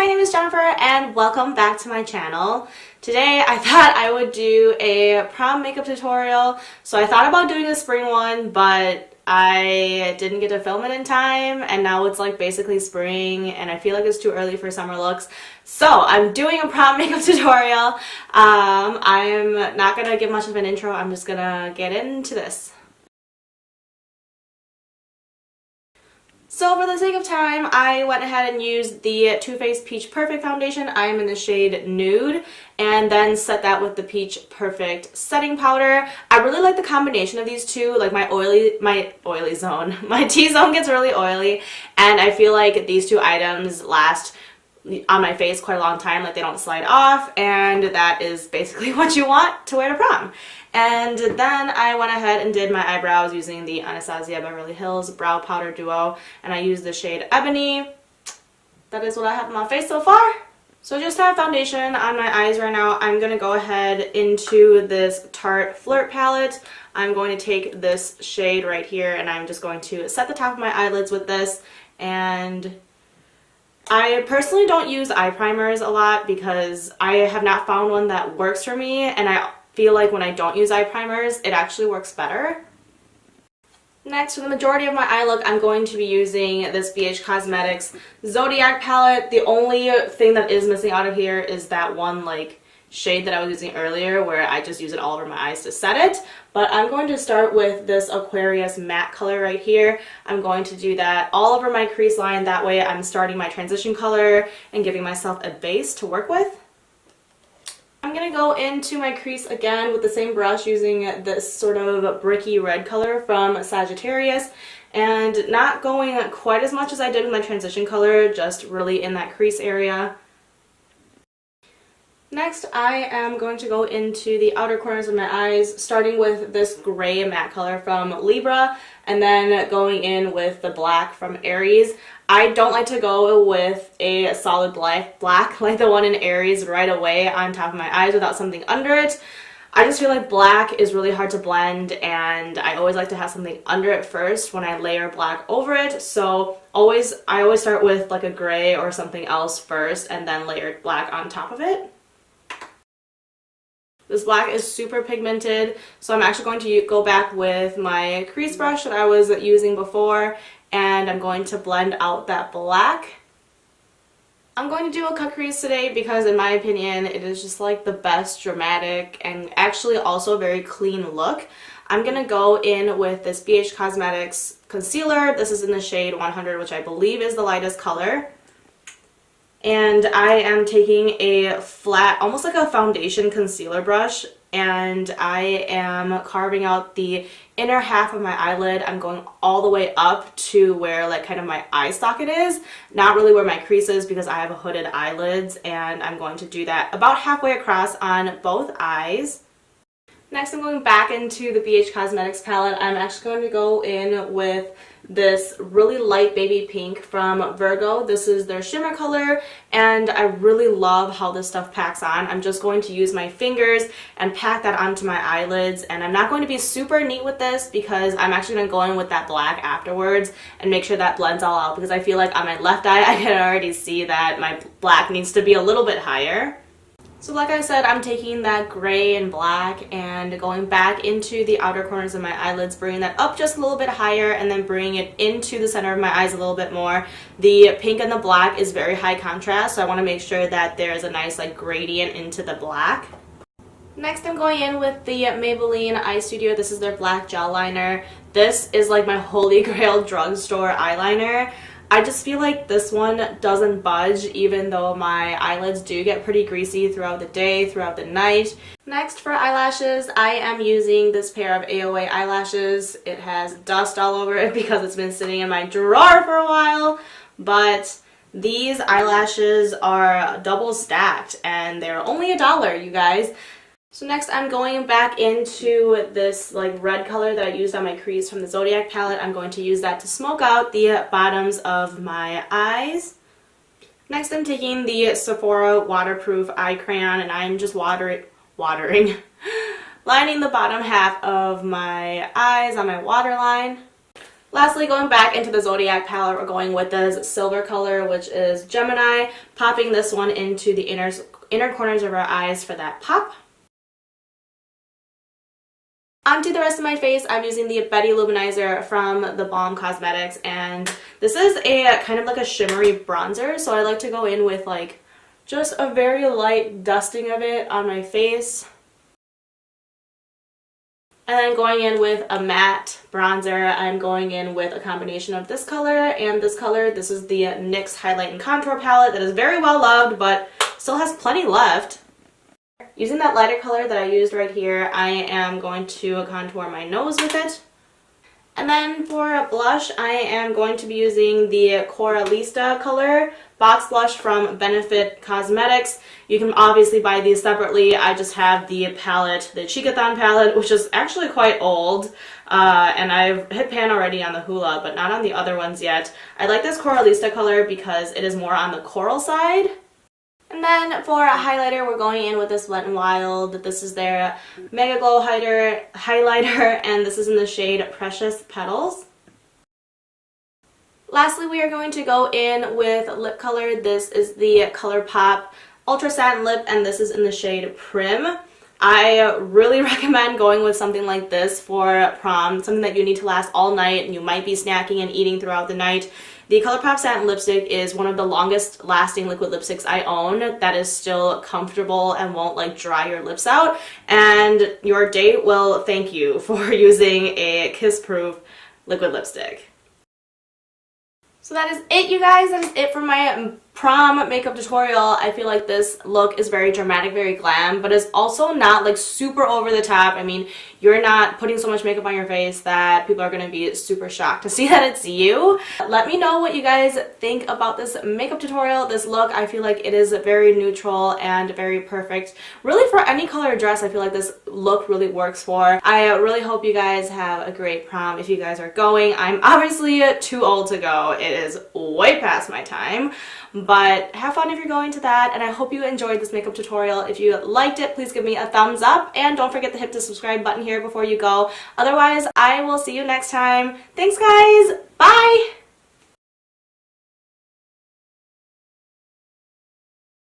my name is Jennifer and welcome back to my channel. Today I thought I would do a prom makeup tutorial. So I thought about doing a spring one, but I didn't get to film it in time, and now it's like basically spring and I feel like it's too early for summer looks. So I'm doing a prom makeup tutorial. I'm not gonna give much of an intro, I'm just gonna get into this. So for the sake of time, I went ahead and used the Too Faced Peach Perfect foundation. I'm in the shade Nude, and then set that with the Peach Perfect setting powder. I really like the combination of these two. Like my oily zone, my T-zone gets really oily, and I feel like these two items last on my face quite a long time. Like they don't slide off, and that is basically what you want to wear to prom. And then I went ahead and did my eyebrows using the Anastasia Beverly Hills Brow Powder Duo, and I used the shade Ebony. That is what I have on my face so far. So I just have foundation on my eyes right now. I'm going to go ahead into this Tarte Flirt palette. I'm going to take this shade right here, and I'm just going to set the top of my eyelids with this. And I personally don't use eye primers a lot because I have not found one that works for me, and I feel like when I don't use eye primers, it actually works better. Next, for the majority of my eye look, I'm going to be using this BH Cosmetics Zodiac palette. The only thing that is missing out of here is that one like shade that I was using earlier where I just use it all over my eyes to set it. But I'm going to start with this Aquarius matte color right here. I'm going to do that all over my crease line. That way I'm starting my transition color and giving myself a base to work with. I'm going to go into my crease again with the same brush using this sort of bricky red color from Sagittarius, and not going quite as much as I did with my transition color, just really in that crease area. Next, I am going to go into the outer corners of my eyes, starting with this gray matte color from Libra, and then going in with the black from Aries. I don't like to go with a solid black like the one in Aries right away on top of my eyes without something under it. I just feel like black is really hard to blend, and I always like to have something under it first when I layer black over it. So I always start with like a gray or something else first and then layer black on top of it. This black is super pigmented, so I'm actually going to go back with my crease brush that I was using before, and I'm going to blend out that black. I'm going to do a cut crease today because in my opinion it is just like the best dramatic and actually also very clean look. I'm going to go in with this BH Cosmetics concealer. This is in the shade 100, which I believe is the lightest color. And I am taking a flat, almost like a foundation concealer brush, and I am carving out the inner half of my eyelid. I'm going all the way up to where like kind of my eye socket is, not really where my crease is because I have hooded eyelids, and I'm going to do that about halfway across on both eyes. Next, I'm going back into the BH Cosmetics palette. I'm actually going to go in with this really light baby pink from Virgo. This is their shimmer color, and I really love how this stuff packs on. I'm just going to use my fingers and pack that onto my eyelids, and I'm not going to be super neat with this because I'm actually going to go in with that black afterwards and make sure that blends all out, because I feel like on my left eye I can already see that my black needs to be a little bit higher. So like I said, I'm taking that gray and black and going back into the outer corners of my eyelids, bringing that up just a little bit higher, and then bringing it into the center of my eyes a little bit more. The pink and the black is very high contrast, so I want to make sure that there's a nice like gradient into the black. Next, I'm going in with the Maybelline Eye Studio. This is their black gel liner. This is like my holy grail drugstore eyeliner. I just feel like this one doesn't budge even though my eyelids do get pretty greasy throughout the day, throughout the night. Next, for eyelashes, I am using this pair of AOA eyelashes. It has dust all over it because it's been sitting in my drawer for a while, but these eyelashes are double stacked and they're only $1, you guys. So next, I'm going back into this like red color that I used on my crease from the Zodiac palette. I'm going to use that to smoke out the bottoms of my eyes. Next, I'm taking the Sephora waterproof eye crayon, and I'm just lining the bottom half of my eyes on my waterline. Lastly, going back into the Zodiac palette, we're going with this silver color, which is Gemini, popping this one into the inner corners of our eyes for that pop. Onto the rest of my face, I'm using the Betty Luminizer from the Balm Cosmetics, and this is a kind of like a shimmery bronzer, so I like to go in with like just a very light dusting of it on my face. And then going in with a matte bronzer, I'm going in with a combination of this color and this color. This is the NYX Highlight and Contour palette that is very well loved, but still has plenty left. Using that lighter color that I used right here, I am going to contour my nose with it. And then for a blush, I am going to be using the Coralista color box blush from Benefit Cosmetics. You can obviously buy these separately. I just have the palette, the Cheekathon palette, which is actually quite old. And I've hit pan already on the Hoola, but not on the other ones yet. I like this Coralista color because it is more on the coral side. And then for a highlighter, we're going in with this Wet n Wild. This is their Mega Glow highlighter, and this is in the shade Precious Petals. Lastly, we are going to go in with lip color. This is the ColourPop Ultra Satin Lip, and this is in the shade Prim. I really recommend going with something like this for prom, something that you need to last all night and you might be snacking and eating throughout the night. The ColourPop Satin Lipstick is one of the longest lasting liquid lipsticks I own that is still comfortable and won't like dry your lips out, and your date will thank you for using a kiss-proof liquid lipstick. So that is it, you guys. That is it for my prom makeup tutorial. I feel like this look is very dramatic, very glam, but it's also not like super over the top. I mean, you're not putting so much makeup on your face that people are going to be super shocked to see that it's you. Let me know what you guys think about this makeup tutorial, this look. I feel like it is very neutral and very perfect. Really, for any color dress, I feel like this look really works for. I really hope you guys have a great prom if you guys are going. I'm obviously too old to go. It is way past my time. But have fun if you're going to that, and I hope you enjoyed this makeup tutorial. If you liked it, please give me a thumbs up, and don't forget to hit the subscribe button here before you go. Otherwise, I will see you next time. Thanks, guys! Bye!